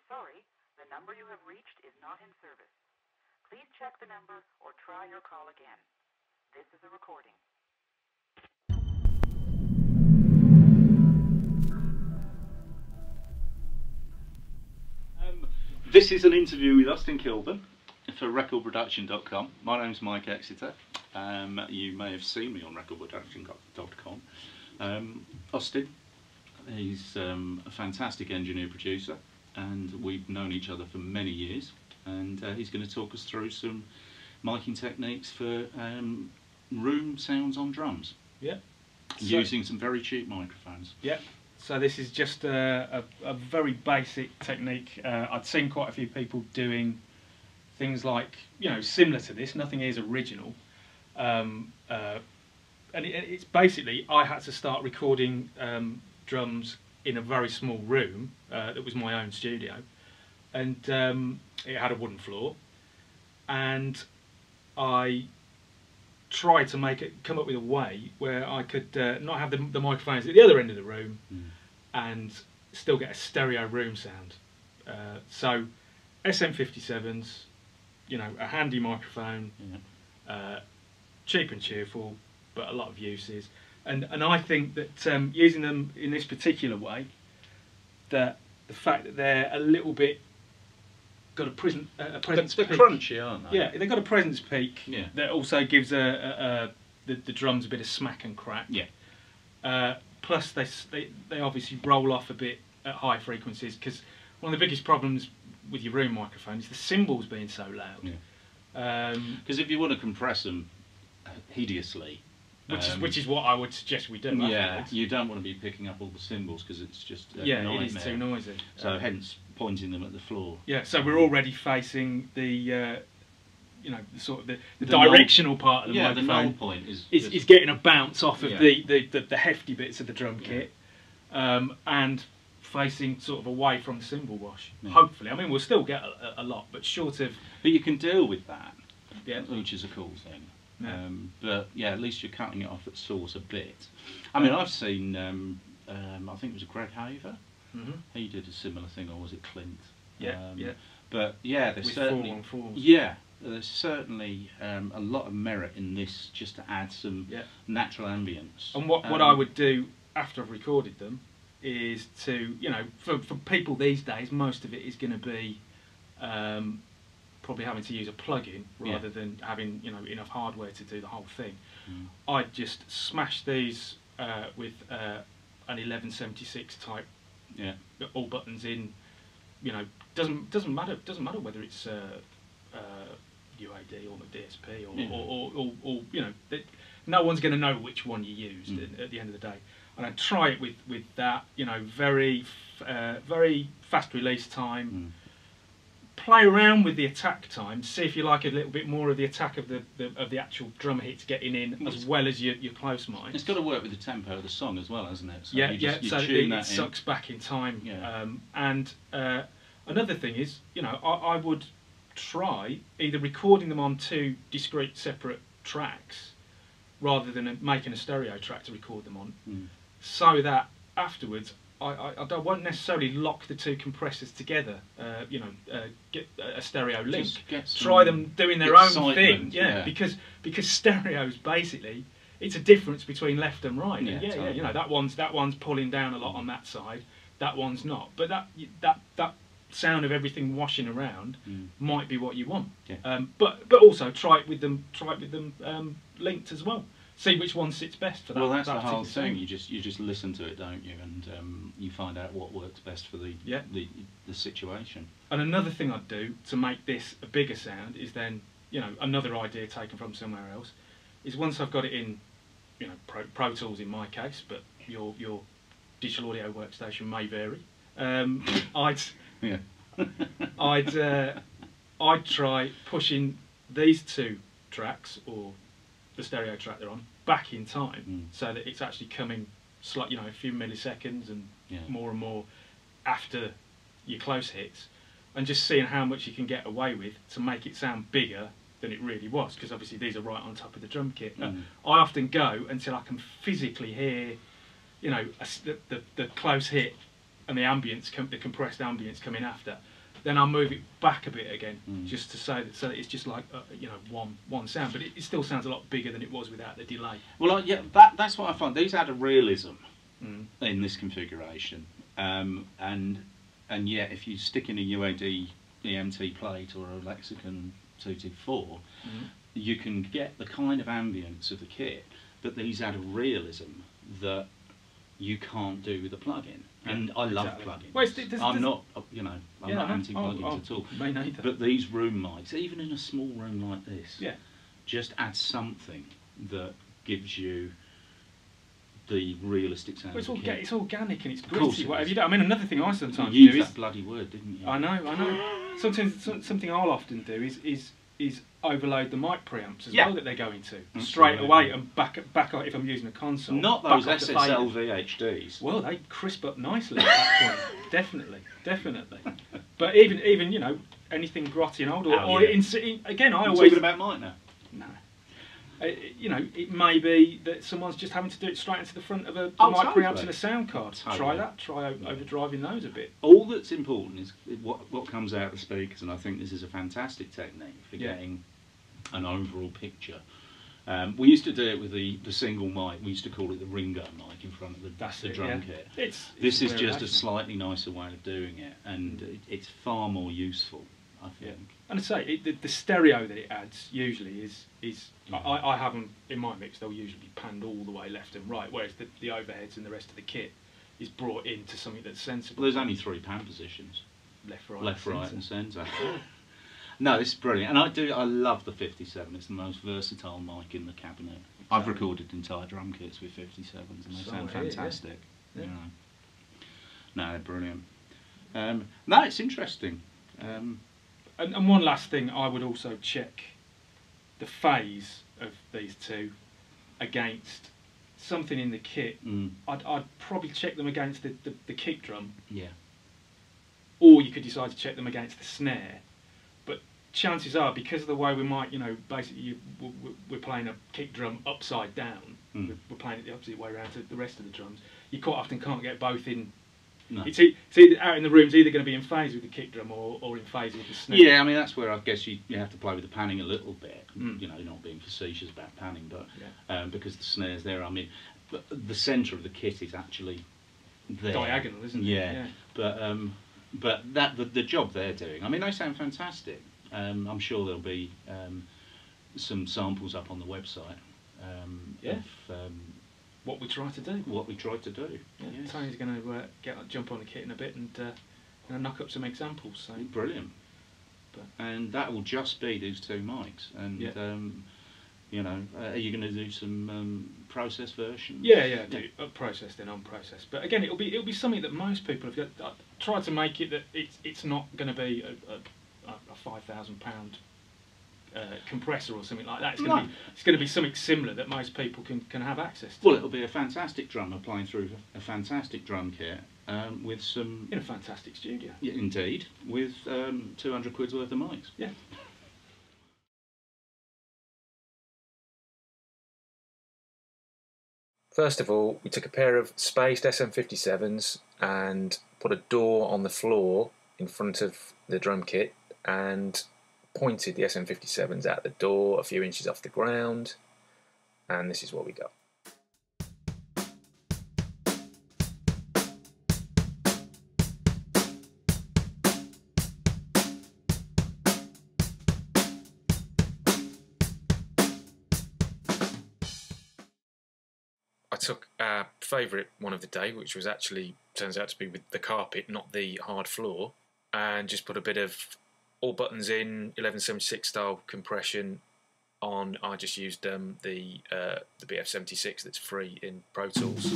Sorry, the number you have reached is not in service. Please check the number or try your call again. This is a recording. This is an interview with Austen Kilburn for recordproduction.com. My name's Mike Exeter. You may have seen me on recordproduction.com. Austin, he's a fantastic engineer producer, and we've known each other for many years, and he's going to talk us through some miking techniques for room sounds on drums. Yeah. Using some very cheap microphones. Yeah. So this is just a very basic technique. I'd seen quite a few people doing things like, similar to this. Nothing is original. And it's basically, I had to start recording drums in a very small room that was my own studio, and it had a wooden floor, and I tried to come up with a way where I could not have the microphones at the other end of the room and still get a stereo room sound. So SM57s, a handy microphone, cheap and cheerful, but a lot of uses. And I think that using them in this particular way, that the fact that they're a little bit got a presence peak. They're crunchy, aren't they? Yeah, they've got a presence peak. Yeah. That also gives the drums a bit of smack and crack. Yeah. Plus they obviously roll off a bit at high frequencies, because one of the biggest problems with your room microphone is the cymbals being so loud. Yeah. Because if you want to compress them hideously, which is what I would suggest we do. Yeah, afterwards. You don't want to be picking up all the cymbals, because it's just a nightmare. It is too noisy. So hence pointing them at the floor. Yeah, so we're already facing the the directional part of the microphone. The null point is getting a bounce off of the hefty bits of the drum kit, and facing sort of away from the cymbal wash. Yeah. Hopefully, I mean, we'll still get a lot, but short of. But you can deal with that, which is a cool thing. Yeah. But yeah, at least you're cutting it off at source a bit. I mean, I've seen, I think it was Greg Haver. He did a similar thing, or was it Clint? Yeah, yeah. But yeah, there's with certainly 414s. Yeah, there's certainly a lot of merit in this, just to add some natural ambience. And what I would do after I've recorded them is to, for people these days, most of it is going to be probably having to use a plug-in rather than having enough hardware to do the whole thing. I'd just smash these with an 1176 type. Yeah. All buttons in. Doesn't matter whether it's UAD or the DSP or no one's going to know which one you used at the end of the day. And I try it with that. Very fast release time. Play around with the attack time, see if you like a little bit more of the attack of the actual drum hits getting in, as well as your close mics. It's got to work with the tempo of the song as well, hasn't it? So so it sucks back in time. Yeah. And another thing is, I would try either recording them on two discrete separate tracks rather than making a stereo track to record them on, so that afterwards I won't necessarily lock the two compressors together, get a stereo link. Try them doing their own thing, because stereos basically, it's a difference between left and right. Totally. That one's pulling down a lot on that side, that one's not. But that sound of everything washing around might be what you want. Yeah. But also try it with them linked as well. See which one sits best for that. Well, that's the whole thing. You just listen to it, don't you? And you find out what works best for the situation. And another thing I'd do to make this a bigger sound is then, another idea taken from somewhere else, is once I've got it in, Pro Tools in my case, but your digital audio workstation may vary. I'd try pushing these two tracks, or the stereo track they're on, back in time, so that it's actually coming slightly, a few milliseconds and more after your close hits, and just seeing how much you can get away with to make it sound bigger than it really was, because obviously these are right on top of the drum kit. I often go until I can physically hear, the close hit and the ambience, the compressed ambience coming after, then I'll move it back a bit again, just to say that, so that it's just like you know, one sound, but it still sounds a lot bigger than it was without the delay. Well, yeah, that's what I find. These add a realism in this configuration, and yet if you stick in a UAD EMT plate or a Lexicon 224, you can get the kind of ambience of the kit, but these add a realism that you can't do with a plug-in. And I love plugins. Well, I'm not, you know, I'm not anti-plugins at all. Me neither. But these room mics, even in a small room like this, just add something that gives you the realistic sound. Well, of the kit. it's organic and it's gritty. It whatever you do. I mean, another thing I sometimes you do used is that bloody word, didn't you? I know. Something I'll often do is overload the mic preamps as well that they're going to straight away and back up if I'm using a console. Not those SSL VHDs. Well, they crisp up nicely at that point. Definitely. But even you know, anything grotty and old again, I always talking about mic now. No. You know, it may be that someone's just having to do it straight into the front of a mic preamps and a sound card. Try that. Try overdriving those a bit. All that's important is what comes out of the speakers, and I think this is a fantastic technique for getting an overall picture. We used to do it with the single mic. We used to call it the Ringo mic in front of the drum kit. This is just a slightly nicer way of doing it, and it's far more useful, I think. And I say the stereo that it adds usually is I have them in my mix. They'll usually be panned all the way left and right, whereas the overheads and the rest of the kit is brought into something that's sensible. Well, there's only 3 pan positions: left, right, and centre. No, it's brilliant, and I love the 57. It's the most versatile mic in the cabinet. Exactly. I've recorded entire drum kits with 57s, and they sound fantastic. Yeah. You know. No, they're brilliant. No, it's interesting. And one last thing, I would also check the phase of these two against something in the kit. I'd probably check them against the kick drum. Yeah. Or you could decide to check them against the snare. But chances are, because of the way we might, you know, basically we're playing a kick drum upside down. We're playing it the opposite way around to the rest of the drums. You quite often can't get both in. No. It's either out in the room, it's either going to be in phase with the kick drum or in phase with the snare. Yeah, I mean, that's where I guess you have to play with the panning a little bit. You know, not being facetious about panning, but because the snare's there. I mean, but the centre of the kit is actually there. Diagonal, isn't it? Yeah. But the job they're doing, I mean, they sound fantastic. I'm sure there'll be some samples up on the website. Of, what we try to do. What we tried to do. Yeah. Yes. Tony's going to jump on the kit in a bit and knock up some examples. So. Brilliant. And that will just be these 2 mics. And you know, are you going to do some process versions? Yeah. Do processed and unprocessed. But again, it'll be something that most people have. I tried to make it that it's not going to be a £5,000 compressor or something like that. It's going to be something similar that most people can have access to. Well, it'll be a fantastic drummer playing through a fantastic drum kit with some in a fantastic studio. Yeah, indeed, with 200 quid's worth of mics. Yeah. First of all, we took a pair of spaced SM57s and put a door on the floor in front of the drum kit and pointed the SM57s out the door a few inches off the ground, and this is what we got. I took our favourite one of the day, which was actually turns out to be with the carpet, not the hard floor, and just put a bit of all buttons in 1176 style compression on. I just used the BF76 that's free in Pro Tools.